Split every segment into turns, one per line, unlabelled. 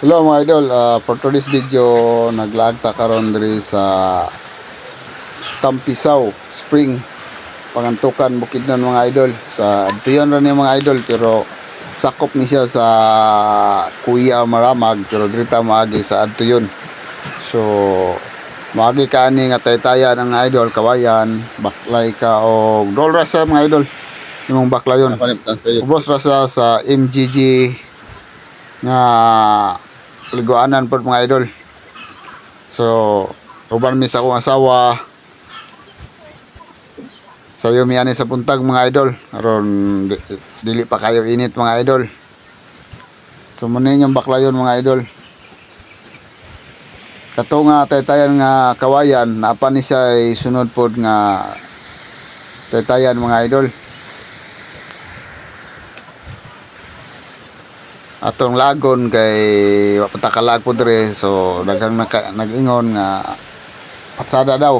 Hello mga idol, for today's video naglag ta karon diri sa Tampisaw Spring Pangantukan Bukidnon mga idol. Sa adtuyon ra ni mga idol pero sakop ni siya sa Kuya Maramag pero diri ta maagi sa adtuyon. So maagi ka ani nga taytaya ng idol kawayan, baklay ka og dolra sa mga idol. Imong baklayon. Ubos ra sa MGG nga liguanan po mga idol. So uban mi sa akong asawa sayo mi ani sa puntag mga idol aron dili pa kayo init mga idol. So muna yung baklayon mga idol. Kato nga taytayan nga kawayan napa ni siya ay sunod pod nga taytayan mga idol. Atong lagon kay patakalag po dire, so daghang nag-ingon nga patsada daw.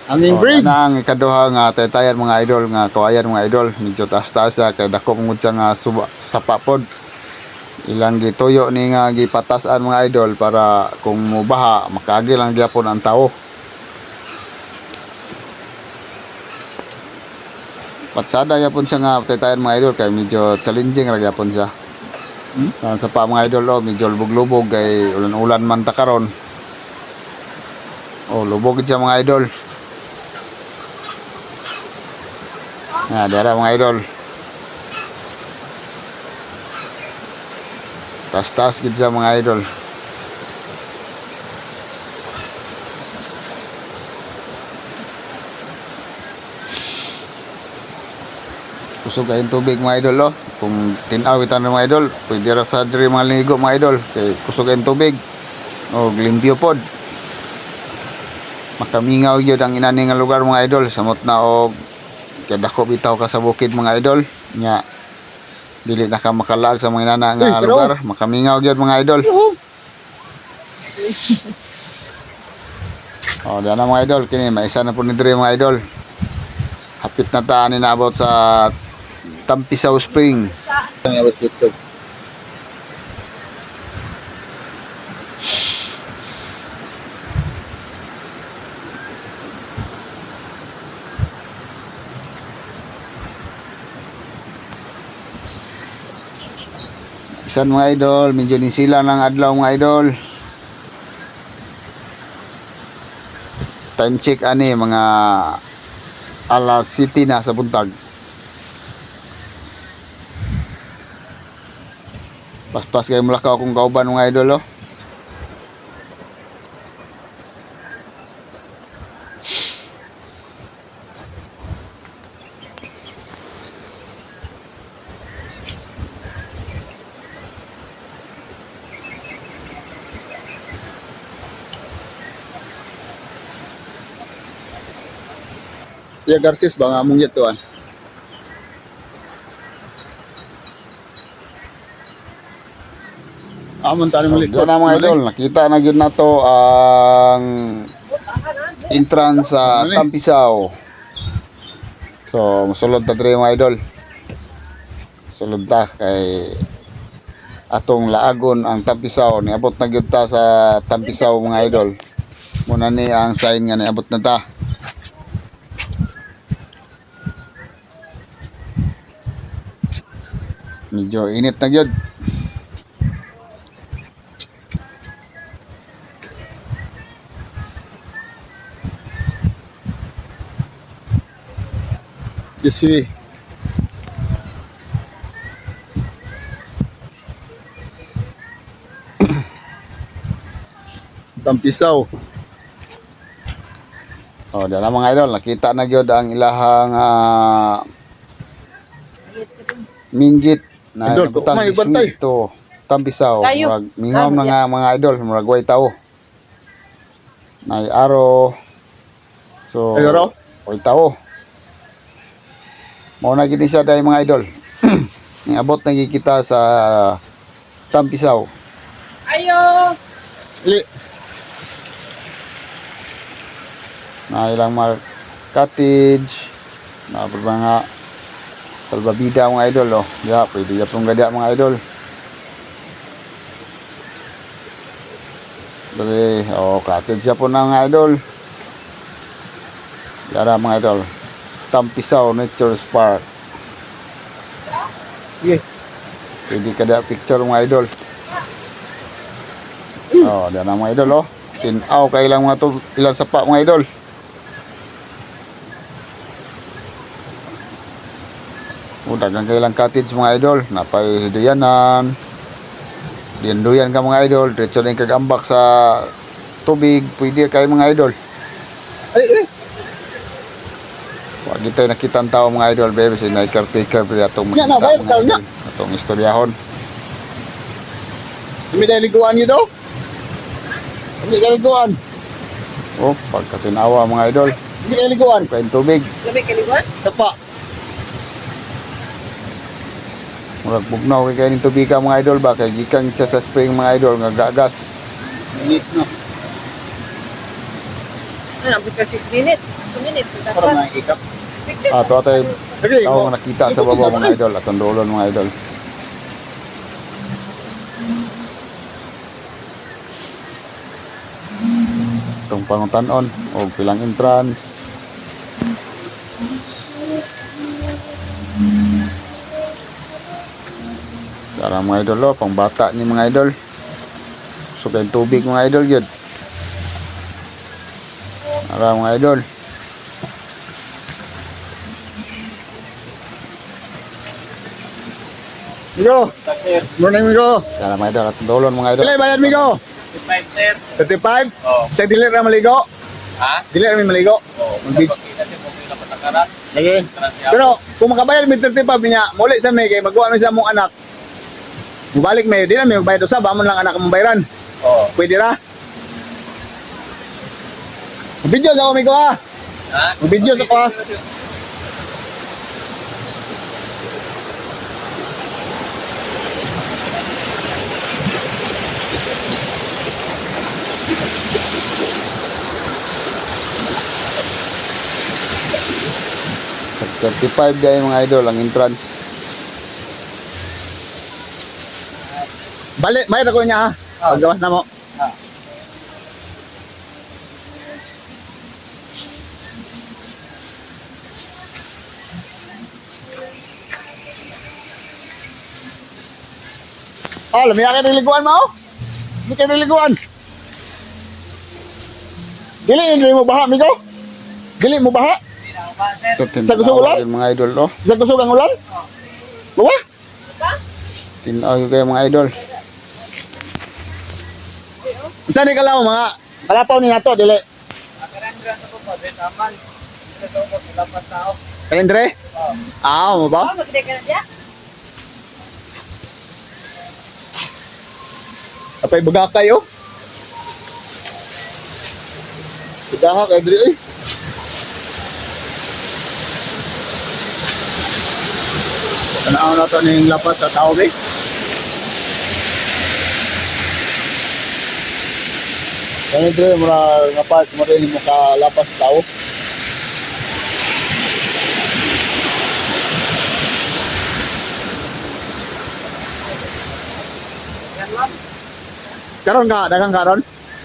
Aming bridge.
Ana ang ikaduha nga taytayan mga idol nga kawayan mga idol, medyo taas-taas siya kay dako ngud siya nga sapa pod. Ilang gituyo ni nga gipatasan mga idol para kung mubaha makaagi lang gyapon ang tao. Patsada yapon siya nga taytayan mga idol kay medyo challenging ra gyapon siya. Sa pa mga idol medyo lubog-lubog kay ulan-ulan man ta karon. Lubog siya mga idol. Dara mga idol. Tas-tas gid siya mga idol. Kusog kayong tubig mga idol kung tinaw itan mga idol pwede ra sa diri mga ligo mga idol kay kusog kayong tubig o limpyo pod makamingaw gyud ang inani nga lugar mga idol samot na og kadako bitaw ka sa bukid mga idol nya dili na ka makalaag sa mga inana nga lugar makamingaw gyud mga idol. Dana mga idol kini maisa na po ni diri mga idol. Hapit na ta ni naabot sa Tampisaw Spring. Isan mga idol, medyo din sila ng adlaw mga idol. Time check ani mga alas 7 na sa buntag. Paspas kayo mulakaw akong kauban mga idol Ya Garcis ba nga mong yatuan? Amon tani muli ko na mga idol, nakita na gyud nato ang entrance sa Tampisaw. So mosulod ta diri mga idol. Sulod ta kay atong laagon ang Tampisaw, niabot na gyud ta sa Tampisaw mga idol. Muna ni ang sign nga niabot na ta. Medyo init na gyud. Yes, Tampisaw. Dala mga idol, nakita na gyud ang ilahang minggit na nabutang ito Tampisaw. Murag mingom na nga mga idol, murag way tao. May aro. So, way tao. Mao na gid siya dai mga idol. Niabot na kita sa Tampisaw.
Ayo.
Na ilang mga cottage, na mga salbabida mga idol. Pwede yapong gada mga idol. Dali, cottage siya po ng mga idol. Yara mga idol. Tampisaw Nature Park.
Sige.
Pwede kada picture mga idol. Diyan na mga idol Tinaw kay ilang mga to, ilang sapa mga idol. Dagang kailang cottage mga idol. Napay duyanan. Duyan ka mga idol. Diretso na yung kagambak sa tubig. Pwede kayo mga idol.
Ay.
Wag tayo nakita ang tao mga idol. Baby, sinay-caretaker pwede atong
Yan na,
makita
bayad
mga
ka na.
idol. Atong istoryahon.
Kami dahil liguan niyo daw? Kami dahil liguan.
Pagkatinawa mga idol.
Kami dahil liguan.
Kain tubig.
Gabi kaliguan?
Sapa.
Murag bugnaw kay kainin tubig ka mga idol ba. Kay gikan siya sa spring mga idol. Nga gagas.
Minutes no.
Ano, abot ka 6 minutes? 2 minutes.
Para mga ikap.
Ito tayo
Sige,
tao nga nakita sa baba mga idol. Atong dolon mga idol. Itong pangutanon o pilang entrance. Para mga idol pang bata ni mga idol. So kayong tubig mga idol yun. Para mga idol.
Migo. Morning, Migo.
Para mga idol atong dolon mga idol.
Pilay bayad, Migo.
35, sir.
35?
Oo.
Sa dilir na maligo?
Ha?
Dilir na maligo?
Oo.
Magbig-
Pagkita siya kung kailan patakaran.
Sige. Pero kung makabayad may 35 niya, muli sa may kay magawa mo sa mong anak. Mubalik may di na may magbayad usab, amon lang anak mong bayaran.
Oo.
Pwede ra. Video sa ako Migo ha.
Ha?
Video sa ko ha.
Tag 35 guys mga idol ang entrance.
Balik, bayad ako niya ha. Paggawas na mo. Lumiyak kayo niliguan mo? Hindi kayo niliguan. Dili mo baha, Migo? Dili mo baha?
Ito
Sa gusto ulan?
tinaw mga idol
Sa kusog ang ulan? Bawa?
Tinaw yung kayo mga idol.
Saan ni kalaw mga kalapaw ni nato dili? Kalendre? Mo ba?
Oh, magkita ka na diya?
Apay baga kayo? Baga kayo dili eh. Tanaw na to ning lapas sa tao eh. Kaya dili mura nga part mo rin mo ka lapas sa tao. Karon ka, dagang karon.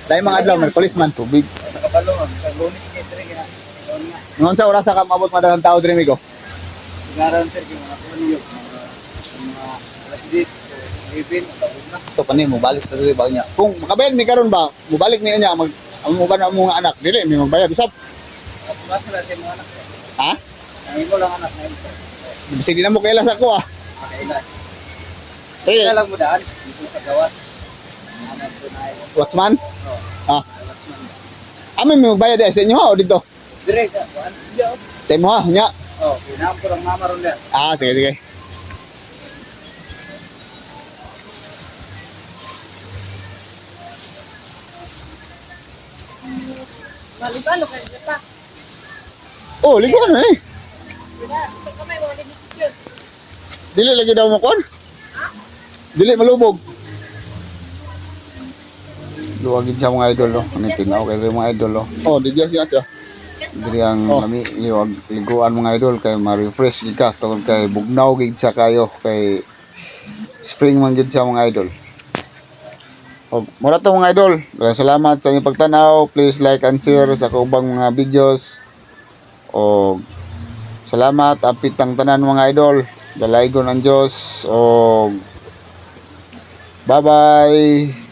Dahil mga adlaw may policeman.
Tubig.
Nakabalong. Sa lunis kayo, sir. Doon nga.
Ngon sa oras ka mabot madagang tao diri Migo.
Sigaran, sir. Kung mga kuha niyo. Mga alas 10. 11. Matawag na.
To pani mo balik sa diri ba niya. Kung makabayad mi karon ba, mubalik niya niya mag mo ba na mo nga anak dili mi magbayad usab.
At basta na siya mga anak.
Ha?
Nangin ko lang anak na yun, sir.
Sige na mo kailas ako ah.
Makailan.
Eh,
Kaya lang mo daan. Dito sa gawas. Anak ko na yun.
Watchman?
Oo.
Ah, amin mi magbayad sa inyo ha o dito.
Direk. Kuhaan. Diyo.
Sa imo ha nya.
Oo. Pinaham ko lang mama ron yan.
Ah, sige sige.
Maliban, ano kayo pa?
Oh, liguan na eh.
Wala, ito kamay, wala ni picture.
Dili lagi daw mo kon. Dili malubog.
Luwagin siya mga idol Ano tinaw kayo mga idol
Oh, di siya siya.
Diri ang
Oh.
lami liwag liguan mga idol kay ma-refresh gid ka tungod kay bugnaw gid siya kayo kay spring man gid siya mga idol. O, mura to mga idol. Salamat sa inyong pagtanaw. Please like and share sa kubang mga videos. O salamat apit ang tanan mga idol. Dalaygon ang Dios. O bye bye.